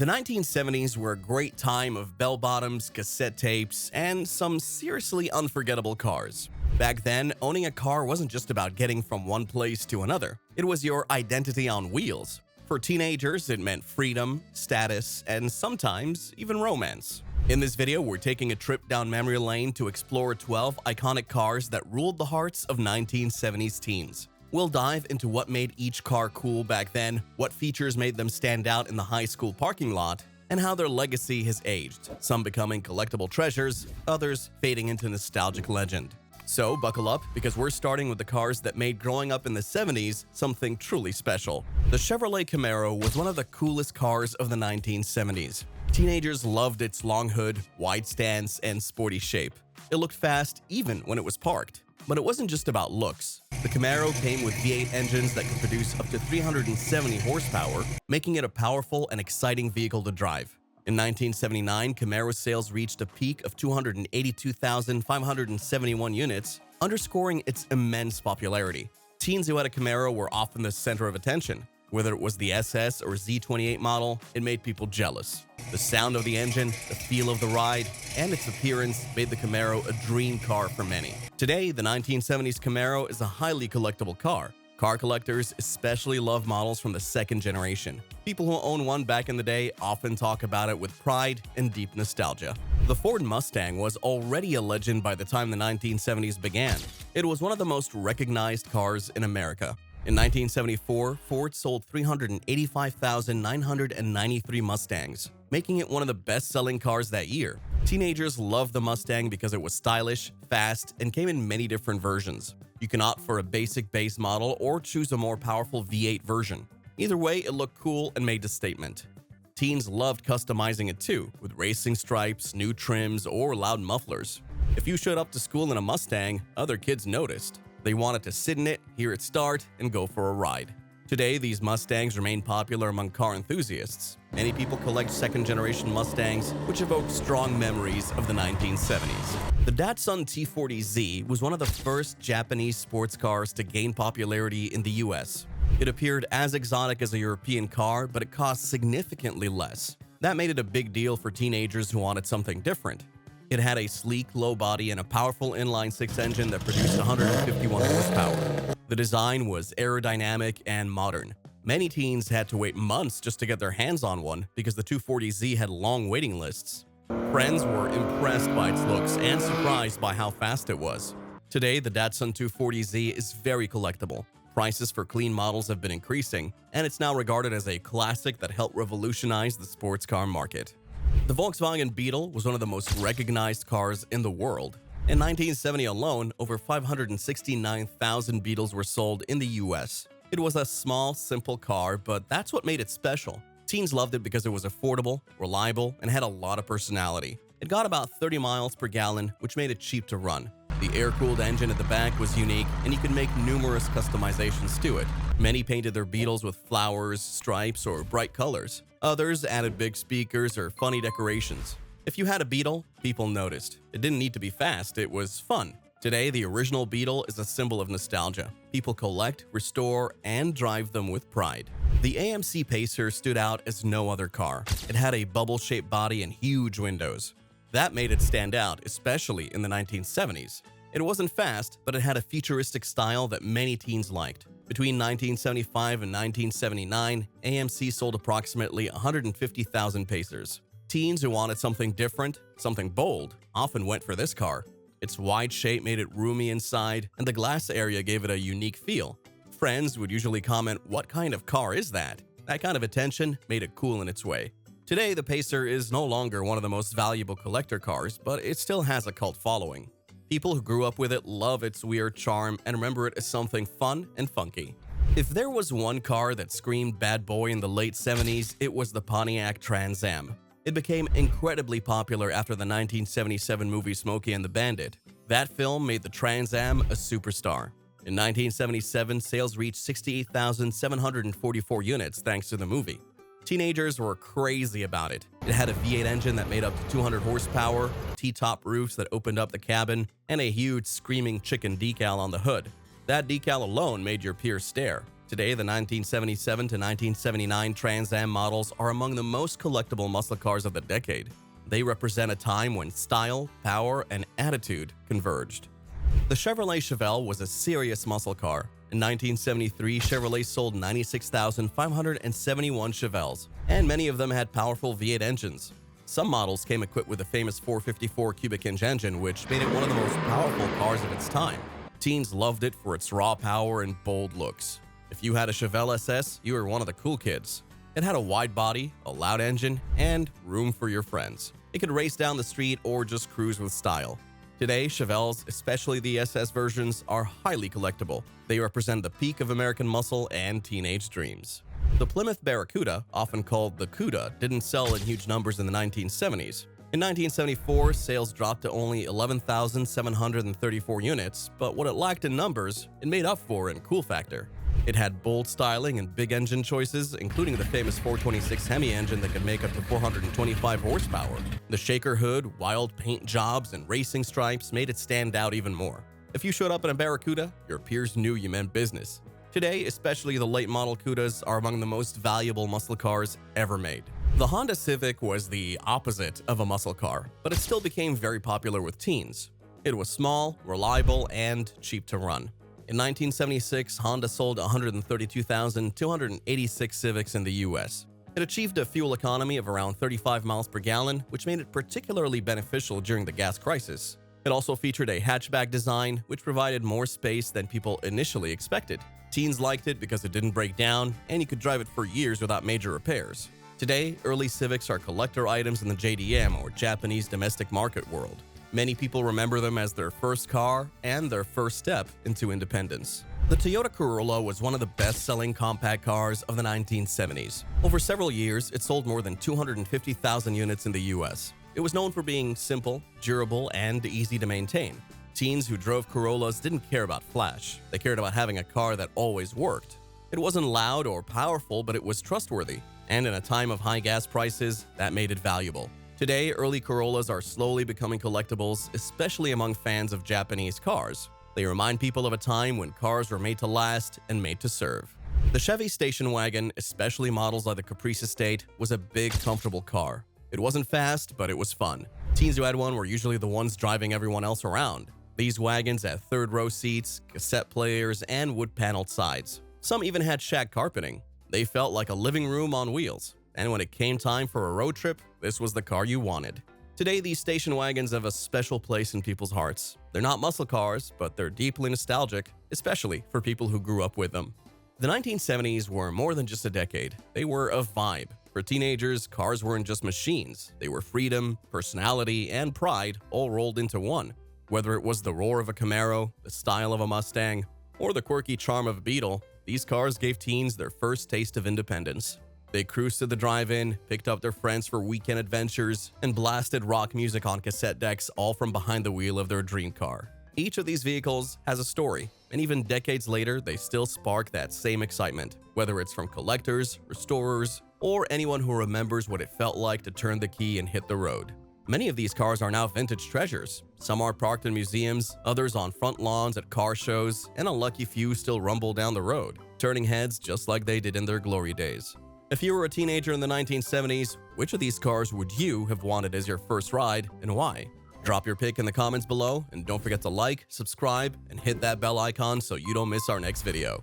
The 1970s were a great time of bell-bottoms, cassette tapes, and some seriously unforgettable cars. Back then, owning a car wasn't just about getting from one place to another. It was your identity on wheels. For teenagers, it meant freedom, status, and sometimes even romance. In this video, we're taking a trip down memory lane to explore 12 iconic cars that ruled the hearts of 1970s teens. We'll dive into what made each car cool back then, what features made them stand out in the high school parking lot, and how their legacy has aged, some becoming collectible treasures, others fading into nostalgic legend. So buckle up, because we're starting with the cars that made growing up in the 70s something truly special. The Chevrolet Camaro was one of the coolest cars of the 1970s. Teenagers loved its long hood, wide stance, and sporty shape. It looked fast even when it was parked. But it wasn't just about looks. The Camaro came with V8 engines that could produce up to 370 horsepower, making it a powerful and exciting vehicle to drive. In 1979, Camaro sales reached a peak of 282,571 units, underscoring its immense popularity. Teens who had a Camaro were often the center of attention. Whether it was the SS or Z28 model, it made people jealous. The sound of the engine, the feel of the ride, and its appearance made the Camaro a dream car for many. Today, the 1970s Camaro is a highly collectible car. Car collectors especially love models from the second generation. People who own one back in the day often talk about it with pride and deep nostalgia. The Ford Mustang was already a legend by the time the 1970s began. It was one of the most recognized cars in America. In 1974, Ford sold 385,993 Mustangs, making it one of the best-selling cars that year. Teenagers loved the Mustang because it was stylish, fast, and came in many different versions. You can opt for a basic base model or choose a more powerful V8 version. Either way, it looked cool and made a statement. Teens loved customizing it too, with racing stripes, new trims, or loud mufflers. If you showed up to school in a Mustang, other kids noticed. They wanted to sit in it, hear it start, and go for a ride. Today, these Mustangs remain popular among car enthusiasts. Many people collect second-generation Mustangs, which evoke strong memories of the 1970s. The Datsun T40Z was one of the first Japanese sports cars to gain popularity in the US. It appeared as exotic as a European car, but it cost significantly less. That made it a big deal for teenagers who wanted something different. It had a sleek, low body and a powerful inline-six engine that produced 151 horsepower. The design was aerodynamic and modern. Many teens had to wait months just to get their hands on one because the 240Z had long waiting lists. Friends were impressed by its looks and surprised by how fast it was. Today, the Datsun 240Z is very collectible. Prices for clean models have been increasing, and it's now regarded as a classic that helped revolutionize the sports car market. The Volkswagen Beetle was one of the most recognized cars in the world. In 1970 alone, over 569,000 Beetles were sold in the US. It was a small, simple car, but that's what made it special. Teens loved it because it was affordable, reliable, and had a lot of personality. It got about 30 miles per gallon, which made it cheap to run. The air-cooled engine at the back was unique, and you could make numerous customizations to it. Many painted their Beetles with flowers, stripes, or bright colors. Others added big speakers or funny decorations. If you had a Beetle, people noticed. It didn't need to be fast, it was fun. Today, the original Beetle is a symbol of nostalgia. People collect, restore, and drive them with pride. The AMC Pacer stood out as no other car. It had a bubble-shaped body and huge windows. That made it stand out, especially in the 1970s. It wasn't fast, but it had a futuristic style that many teens liked. Between 1975 and 1979, AMC sold approximately 150,000 Pacers. Teens who wanted something different, something bold, often went for this car. Its wide shape made it roomy inside, and the glass area gave it a unique feel. Friends would usually comment, "What kind of car is that?" That kind of attention made it cool in its way. Today, the Pacer is no longer one of the most valuable collector cars, but it still has a cult following. People who grew up with it love its weird charm and remember it as something fun and funky. If there was one car that screamed bad boy in the late 70s, it was the Pontiac Trans Am. It became incredibly popular after the 1977 movie Smokey and the Bandit. That film made the Trans Am a superstar. In 1977, sales reached 68,744 units thanks to the movie. Teenagers were crazy about it. It had a V8 engine that made up to 200 horsepower, T-top roofs that opened up the cabin, and a huge screaming chicken decal on the hood. That decal alone made your peers stare. Today, the 1977 to 1979 Trans Am models are among the most collectible muscle cars of the decade. They represent a time when style, power, and attitude converged. The Chevrolet Chevelle was a serious muscle car. In 1973, Chevrolet sold 96,571 Chevelles, and many of them had powerful V8 engines. Some models came equipped with the famous 454 cubic inch engine, which made it one of the most powerful cars of its time. Teens loved it for its raw power and bold looks. If you had a Chevelle SS, you were one of the cool kids. It had a wide body, a loud engine, and room for your friends. It could race down the street or just cruise with style. Today, Chevelles, especially the SS versions, are highly collectible. They represent the peak of American muscle and teenage dreams. The Plymouth Barracuda, often called the Cuda, didn't sell in huge numbers in the 1970s. In 1974, sales dropped to only 11,734 units, but what it lacked in numbers, it made up for in cool factor. It had bold styling and big engine choices, including the famous 426 Hemi engine that could make up to 425 horsepower. The shaker hood, wild paint jobs, and racing stripes made it stand out even more. If you showed up in a Barracuda, your peers knew you meant business. Today, especially the late model Cudas are among the most valuable muscle cars ever made. The Honda Civic was the opposite of a muscle car, but it still became very popular with teens. It was small, reliable, and cheap to run. In 1976, Honda sold 132,286 Civics in the US. It achieved a fuel economy of around 35 miles per gallon, which made it particularly beneficial during the gas crisis. It also featured a hatchback design, which provided more space than people initially expected. Teens liked it because it didn't break down, and you could drive it for years without major repairs. Today, early Civics are collector items in the JDM or Japanese domestic market world. Many people remember them as their first car and their first step into independence. The Toyota Corolla was one of the best-selling compact cars of the 1970s. Over several years, it sold more than 250,000 units in the US. It was known for being simple, durable, and easy to maintain. Teens who drove Corollas didn't care about flash. They cared about having a car that always worked. It wasn't loud or powerful, but it was trustworthy. And in a time of high gas prices, that made it valuable. Today, early Corollas are slowly becoming collectibles, especially among fans of Japanese cars. They remind people of a time when cars were made to last and made to serve. The Chevy station wagon, especially models like the Caprice Estate, was a big, comfortable car. It wasn't fast, but it was fun. Teens who had one were usually the ones driving everyone else around. These wagons had third-row seats, cassette players, and wood-paneled sides. Some even had shag carpeting. They felt like a living room on wheels. And when it came time for a road trip, this was the car you wanted. Today, these station wagons have a special place in people's hearts. They're not muscle cars, but they're deeply nostalgic, especially for people who grew up with them. The 1970s were more than just a decade. They were a vibe. For teenagers, cars weren't just machines. They were freedom, personality, and pride all rolled into one. Whether it was the roar of a Camaro, the style of a Mustang, or the quirky charm of a Beetle, these cars gave teens their first taste of independence. They cruised to the drive-in, picked up their friends for weekend adventures, and blasted rock music on cassette decks, all from behind the wheel of their dream car. Each of these vehicles has a story, and even decades later, they still spark that same excitement, whether it's from collectors, restorers, or anyone who remembers what it felt like to turn the key and hit the road. Many of these cars are now vintage treasures. Some are parked in museums, others on front lawns at car shows, and a lucky few still rumble down the road, turning heads just like they did in their glory days. If you were a teenager in the 1970s, which of these cars would you have wanted as your first ride and why? Drop your pick in the comments below, and don't forget to like, subscribe, and hit that bell icon so you don't miss our next video.